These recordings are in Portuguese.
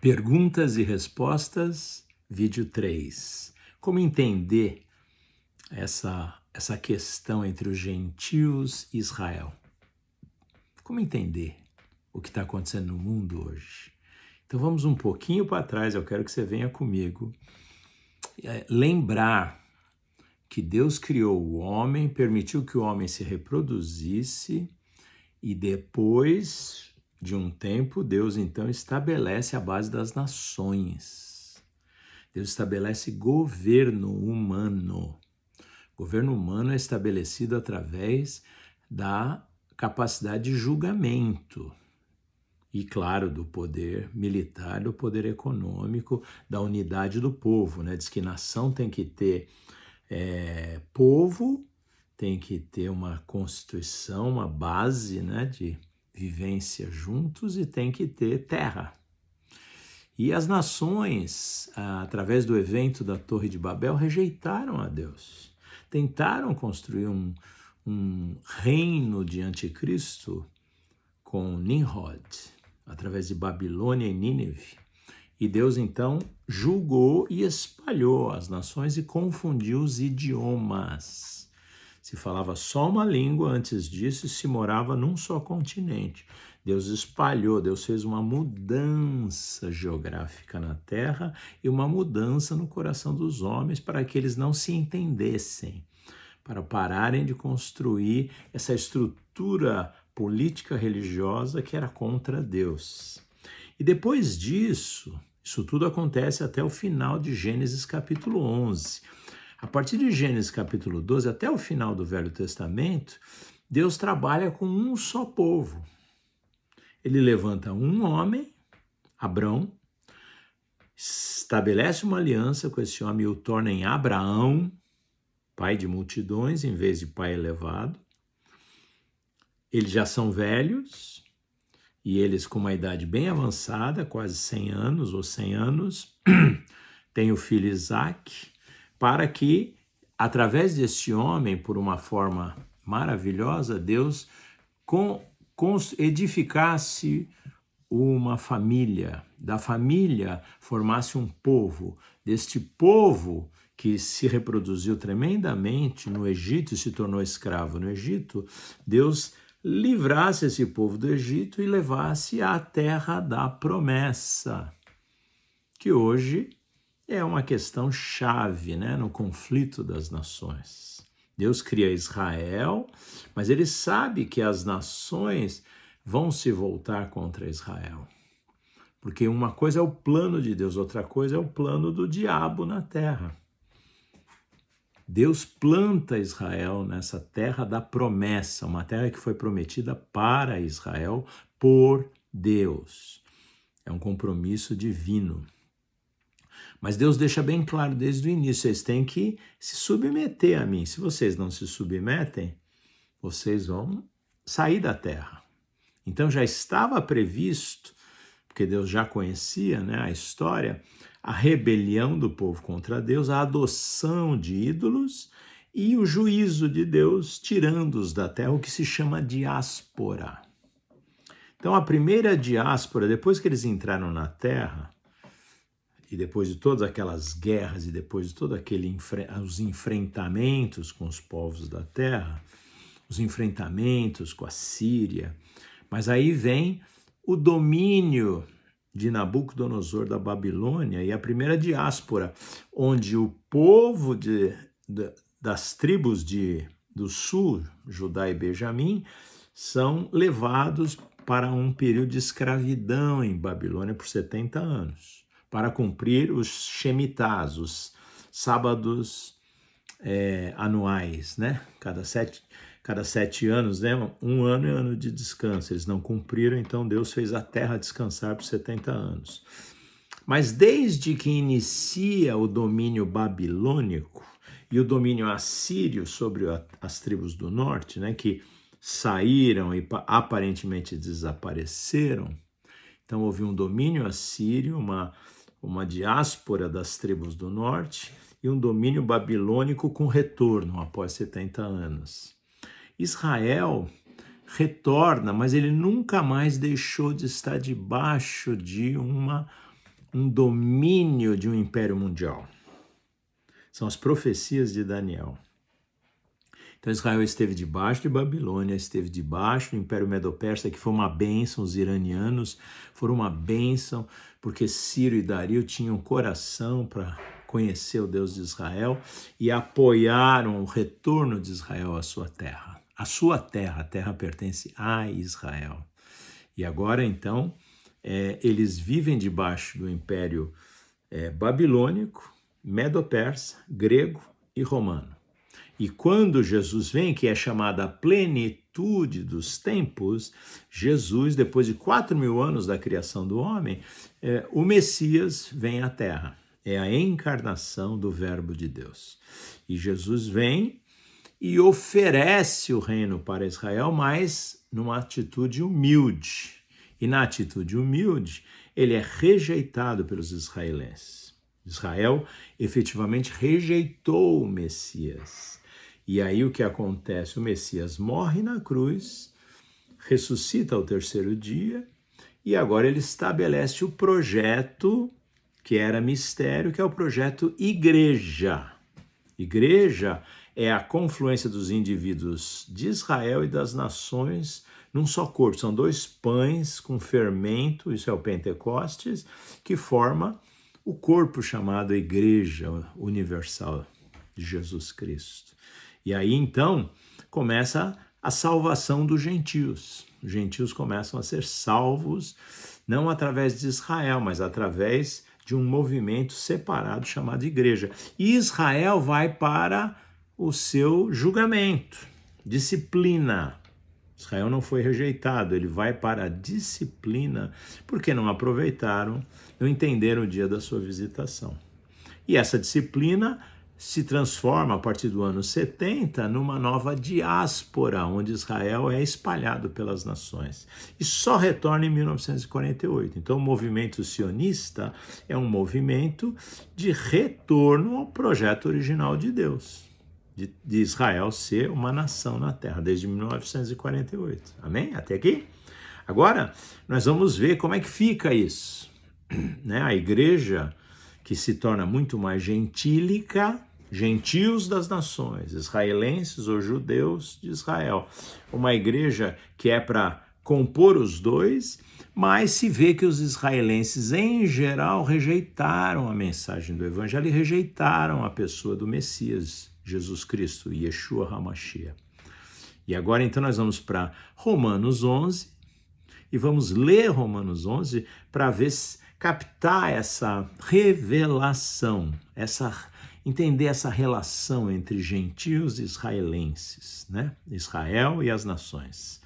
Perguntas e respostas, vídeo 3. Como entender essa questão entre os gentios e Israel? Como entender o que está acontecendo no mundo hoje? Então vamos um pouquinho para trás, eu quero que você venha comigo. Lembrar que Deus criou o homem, permitiu que o homem se reproduzisse e depois de um tempo, Deus então estabelece a base das nações. Deus estabelece governo humano. Governo humano é estabelecido através da capacidade de julgamento e, claro, do poder militar, do poder econômico, da unidade do povo, né? Diz que nação tem que ter povo, tem que ter uma constituição, uma base, né, de vivência juntos e tem que ter terra. E as nações, através do evento da Torre de Babel, rejeitaram a Deus. Tentaram construir um reino de anticristo com Nimrod, através de Babilônia e Nínive. E Deus, então, julgou e espalhou as nações e confundiu os idiomas. Se falava só uma língua antes disso e se morava num só continente. Deus espalhou, Deus fez uma mudança geográfica na terra e uma mudança no coração dos homens para que eles não se entendessem, para pararem de construir essa estrutura política religiosa que era contra Deus. E depois disso, isso tudo acontece até o final de Gênesis capítulo 11. A partir de Gênesis capítulo 12 até o final do Velho Testamento, Deus trabalha com um só povo. Ele levanta um homem, Abrão, estabelece uma aliança com esse homem e o torna em Abraão, pai de multidões, em vez de pai elevado. Eles já são velhos e eles com uma idade bem avançada, quase 100 anos ou 100 anos, têm o filho Isaac, para que, através desse homem, por uma forma maravilhosa, Deus edificasse uma família, da família formasse um povo, deste povo que se reproduziu tremendamente no Egito e se tornou escravo no Egito, Deus livrasse esse povo do Egito e levasse à terra da promessa, que hoje é uma questão chave, né, no conflito das nações. Deus cria Israel, mas ele sabe que as nações vão se voltar contra Israel. Porque uma coisa é o plano de Deus, outra coisa é o plano do diabo na terra. Deus planta Israel nessa terra da promessa, uma terra que foi prometida para Israel por Deus. É um compromisso divino. Mas Deus deixa bem claro desde o início, vocês têm que se submeter a mim. Se vocês não se submetem, vocês vão sair da terra. Então já estava previsto, porque Deus já conhecia, né, a história, a rebelião do povo contra Deus, a adoção de ídolos e o juízo de Deus tirando-os da terra, o que se chama diáspora. Então a primeira diáspora, depois que eles entraram na terra, e depois de todas aquelas guerras e depois de todo os enfrentamentos com os povos da terra, os enfrentamentos com a Síria, mas aí vem o domínio de Nabucodonosor da Babilônia e a primeira diáspora, onde o povo das tribos do sul, Judá e Benjamim, são levados para um período de escravidão em Babilônia por 70 anos. Para cumprir os Shemitahs, os sábados anuais, né? Cada sete anos, né? Um ano é ano de descanso. Eles não cumpriram, então Deus fez a terra descansar por 70 anos. Mas desde que inicia o domínio babilônico e o domínio assírio sobre as tribos do norte, né? Que saíram e aparentemente desapareceram, então houve um domínio assírio, uma diáspora das tribos do norte e um domínio babilônico com retorno após 70 anos. Israel retorna, mas ele nunca mais deixou de estar debaixo de uma um domínio de um império mundial. São as profecias de Daniel. Então Israel esteve debaixo de Babilônia, esteve debaixo do Império Medo-Persa, que foi uma bênção. Os iranianos foram uma bênção, porque Ciro e Dario tinham coração para conhecer o Deus de Israel e apoiaram o retorno de Israel à sua terra. A sua terra, a terra pertence a Israel. E agora, então, eles vivem debaixo do Império babilônico, Medo-Persa, grego e romano. E quando Jesus vem, que é chamada a plenitude dos tempos, Jesus, depois de 4.000 anos da criação do homem, o Messias vem à Terra. É a encarnação do Verbo de Deus. E Jesus vem e oferece o reino para Israel, mas numa atitude humilde. E na atitude humilde, ele é rejeitado pelos israelenses. Israel efetivamente rejeitou o Messias. E aí o que acontece? O Messias morre na cruz, ressuscita ao terceiro dia, e agora ele estabelece o projeto que era mistério, que é o projeto Igreja. Igreja é a confluência dos indivíduos de Israel e das nações num só corpo. São dois pães com fermento, isso é o Pentecostes, que forma o corpo chamado Igreja Universal de Jesus Cristo. E aí, então, começa a salvação dos gentios. Os gentios começam a ser salvos, não através de Israel, mas através de um movimento separado chamado igreja. E Israel vai para o seu julgamento, disciplina. Israel não foi rejeitado, ele vai para a disciplina, porque não aproveitaram, não entenderam o dia da sua visitação. E essa disciplina se transforma, a partir do ano 70, numa nova diáspora, onde Israel é espalhado pelas nações. E só retorna em 1948. Então, o movimento sionista é um movimento de retorno ao projeto original de Deus, de Israel ser uma nação na Terra, desde 1948. Amém? Até aqui? Agora, nós vamos ver como é que fica isso. A igreja, que se torna muito mais gentílica, gentios das nações, israelenses ou judeus de Israel. Uma igreja que é para compor os dois, mas se vê que os israelenses, em geral, rejeitaram a mensagem do Evangelho e rejeitaram a pessoa do Messias, Jesus Cristo, Yeshua HaMashiach. E agora, então, nós vamos para Romanos 11 e vamos ler Romanos 11 para ver captar essa revelação, entender essa relação entre gentios e israelenses, Israel e as nações.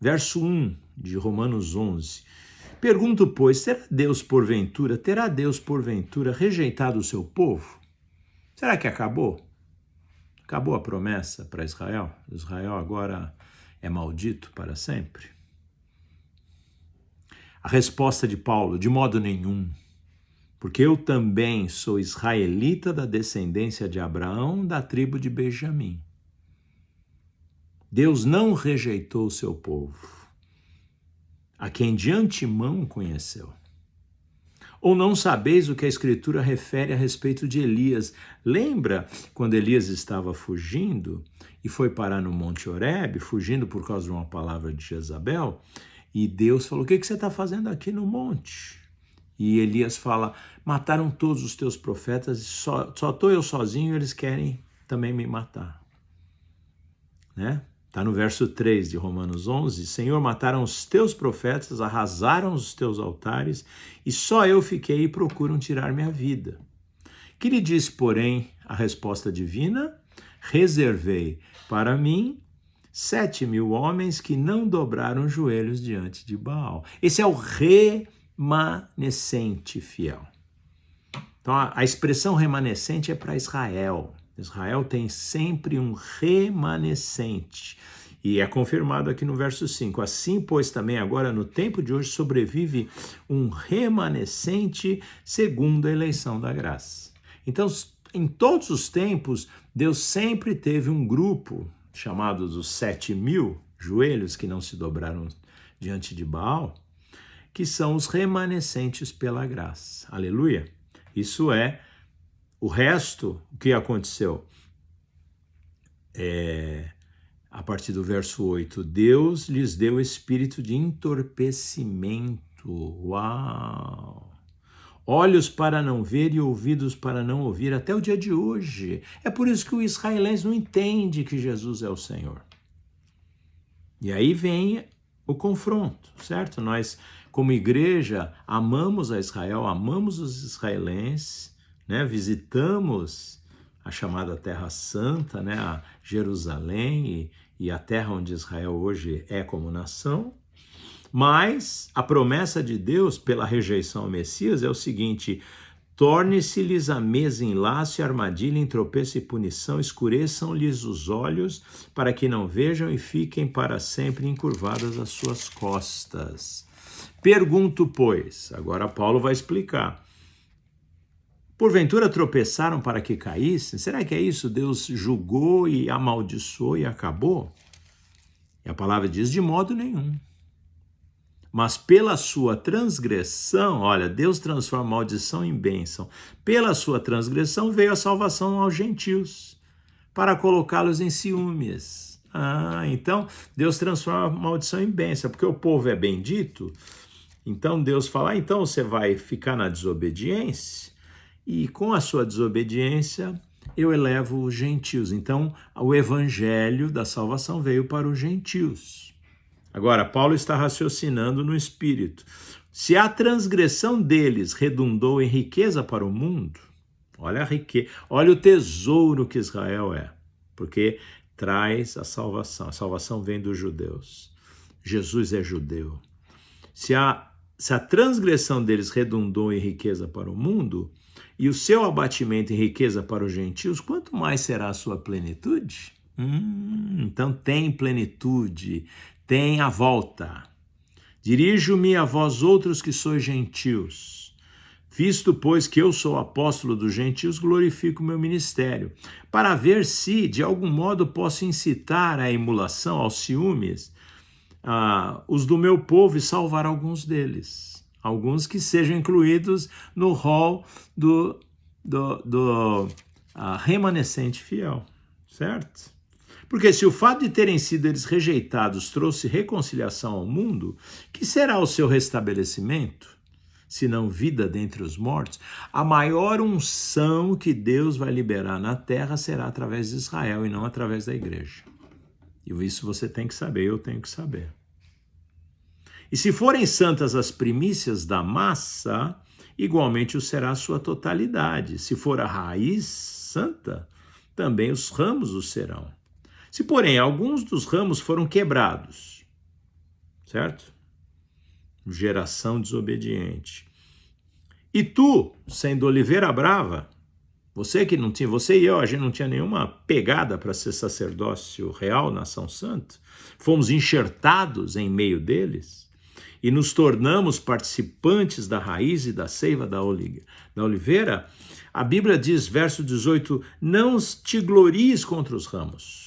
Verso 1 de Romanos 11. Pergunto, pois, terá Deus porventura rejeitado o seu povo? Será que acabou? Acabou a promessa para Israel? Israel agora é maldito para sempre? A resposta de Paulo, de modo nenhum, porque eu também sou israelita da descendência de Abraão, da tribo de Benjamim. Deus não rejeitou o seu povo, a quem de antemão conheceu. Ou não sabeis o que a Escritura refere a respeito de Elias? Lembra quando Elias estava fugindo e foi parar no Monte Horebe, fugindo por causa de uma palavra de Jezabel? E Deus falou, o que você está fazendo aqui no monte? E Elias fala, mataram todos os teus profetas, só estou eu sozinho e eles querem também me matar. Está no verso 3 de Romanos 11, Senhor, mataram os teus profetas, arrasaram os teus altares, e só eu fiquei e procuram tirar minha vida. Que lhe diz, porém, a resposta divina? Reservei para mim 7.000 homens que não dobraram os joelhos diante de Baal. Esse é o remanescente fiel. Então, a expressão remanescente é para Israel. Israel tem sempre um remanescente. E é confirmado aqui no verso 5. Assim, pois, também agora no tempo de hoje sobrevive um remanescente segundo a eleição da graça. Então, em todos os tempos, Deus sempre teve um grupo chamado dos 7.000 joelhos que não se dobraram diante de Baal, que são os remanescentes pela graça. Aleluia! Isso é o resto, o que aconteceu? A partir do verso 8, Deus lhes deu espírito de entorpecimento. Uau! Olhos para não ver e ouvidos para não ouvir, até o dia de hoje. É por isso que o israelense não entende que Jesus é o Senhor. E aí vem o confronto, certo? Nós, como igreja, amamos a Israel, amamos os israelenses, né? Visitamos a chamada Terra Santa, né? A Jerusalém e a terra onde Israel hoje é como nação. Mas a promessa de Deus pela rejeição ao Messias é o seguinte: torne-se-lhes a mesa em laço e armadilha, em tropeço e punição, escureçam-lhes os olhos, para que não vejam e fiquem para sempre encurvadas as suas costas. Pergunto, pois, agora Paulo vai explicar. Porventura tropeçaram para que caíssem? Será que é isso? Deus julgou e amaldiçoou e acabou? E a palavra diz: de modo nenhum. Mas pela sua transgressão, olha, Deus transforma maldição em bênção. Pela sua transgressão veio a salvação aos gentios, para colocá-los em ciúmes. Então Deus transforma a maldição em bênção, porque o povo é bendito. Então Deus fala: então você vai ficar na desobediência, e com a sua desobediência eu elevo os gentios. Então o evangelho da salvação veio para os gentios. Agora, Paulo está raciocinando no espírito. Se a transgressão deles redundou em riqueza para o mundo, olha a riqueza, olha o tesouro que Israel é, porque traz a salvação. A salvação vem dos judeus. Jesus é judeu. Se a transgressão deles redundou em riqueza para o mundo, e o seu abatimento em riqueza para os gentios, quanto mais será a sua plenitude? Então tem plenitude, tem a volta. Dirijo-me a vós outros que sois gentios. Visto, pois, que eu sou apóstolo dos gentios, glorifico o meu ministério, para ver se, de algum modo, posso incitar à emulação, aos ciúmes, os do meu povo e salvar alguns deles. Alguns que sejam incluídos no rol do remanescente fiel, certo? Porque se o fato de terem sido eles rejeitados trouxe reconciliação ao mundo, que será o seu restabelecimento, se não vida dentre os mortos? A maior unção que Deus vai liberar na terra será através de Israel e não através da igreja. E isso você tem que saber, eu tenho que saber. E se forem santas as primícias da massa, igualmente o será a sua totalidade. Se for a raiz santa, também os ramos o serão. Se, porém, alguns dos ramos foram quebrados, certo? Geração desobediente. E tu, sendo oliveira brava, você que não tinha, você e eu, a gente não tinha nenhuma pegada para ser sacerdócio real, nação santa, fomos enxertados em meio deles e nos tornamos participantes da raiz e da seiva da oliveira, a Bíblia diz, verso 18, não te glories contra os ramos.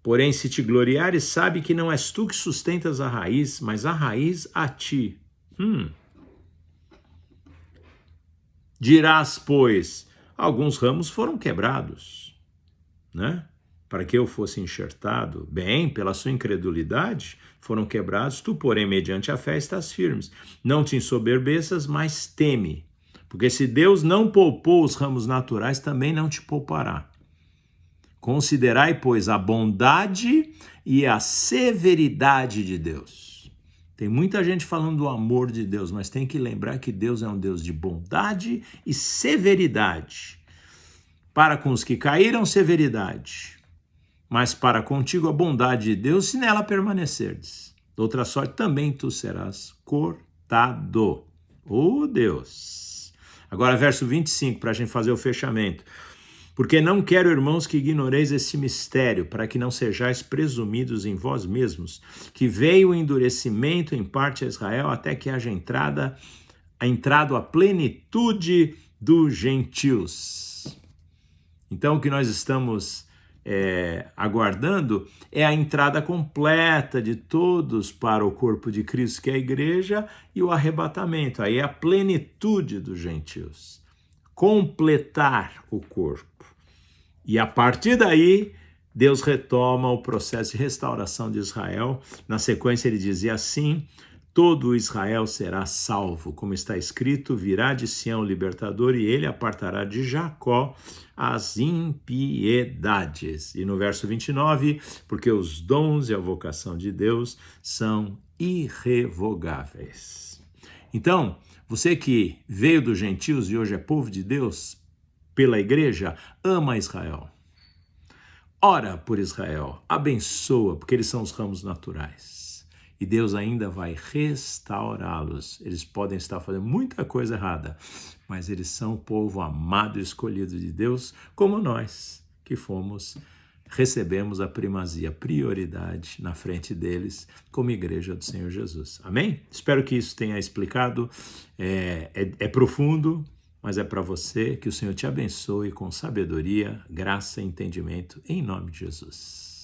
Porém, se te gloriares, sabe que não és tu que sustentas a raiz, mas a raiz a ti. Dirás, pois, alguns ramos foram quebrados, né? Para que eu fosse enxertado. Bem, pela sua incredulidade foram quebrados, tu, porém, mediante a fé estás firmes. Não te ensoberbeças, mas teme. Porque se Deus não poupou os ramos naturais, também não te poupará. Considerai, pois, a bondade e a severidade de Deus. Tem muita gente falando do amor de Deus, mas tem que lembrar que Deus é um Deus de bondade e severidade. Para com os que caíram, severidade. Mas para contigo a bondade de Deus, se nela permanecerdes. De outra sorte, também tu serás cortado. Oh, Deus! Agora, verso 25, para a gente fazer o fechamento. Porque não quero, irmãos, que ignoreis esse mistério, para que não sejais presumidos em vós mesmos, que veio o endurecimento em parte a Israel, até que haja entrado a plenitude dos gentios. Então, o que nós estamos aguardando é a entrada completa de todos para o corpo de Cristo, que é a igreja, e o arrebatamento. Aí é a plenitude dos gentios. Completar o corpo. E a partir daí, Deus retoma o processo de restauração de Israel. Na sequência, ele dizia assim: todo Israel será salvo, como está escrito, virá de Sião o libertador e ele apartará de Jacó as impiedades. E no verso 29, porque os dons e a vocação de Deus são irrevogáveis. Então, você que veio dos gentios e hoje é povo de Deus, pela igreja, ama Israel. Ora por Israel, abençoa, porque eles são os ramos naturais. E Deus ainda vai restaurá-los. Eles podem estar fazendo muita coisa errada, mas eles são o povo amado e escolhido de Deus, como nós, que recebemos a primazia, a prioridade na frente deles, como igreja do Senhor Jesus. Amém? Espero que isso tenha explicado. É profundo, mas é para você. Que o Senhor te abençoe com sabedoria, graça e entendimento, em nome de Jesus.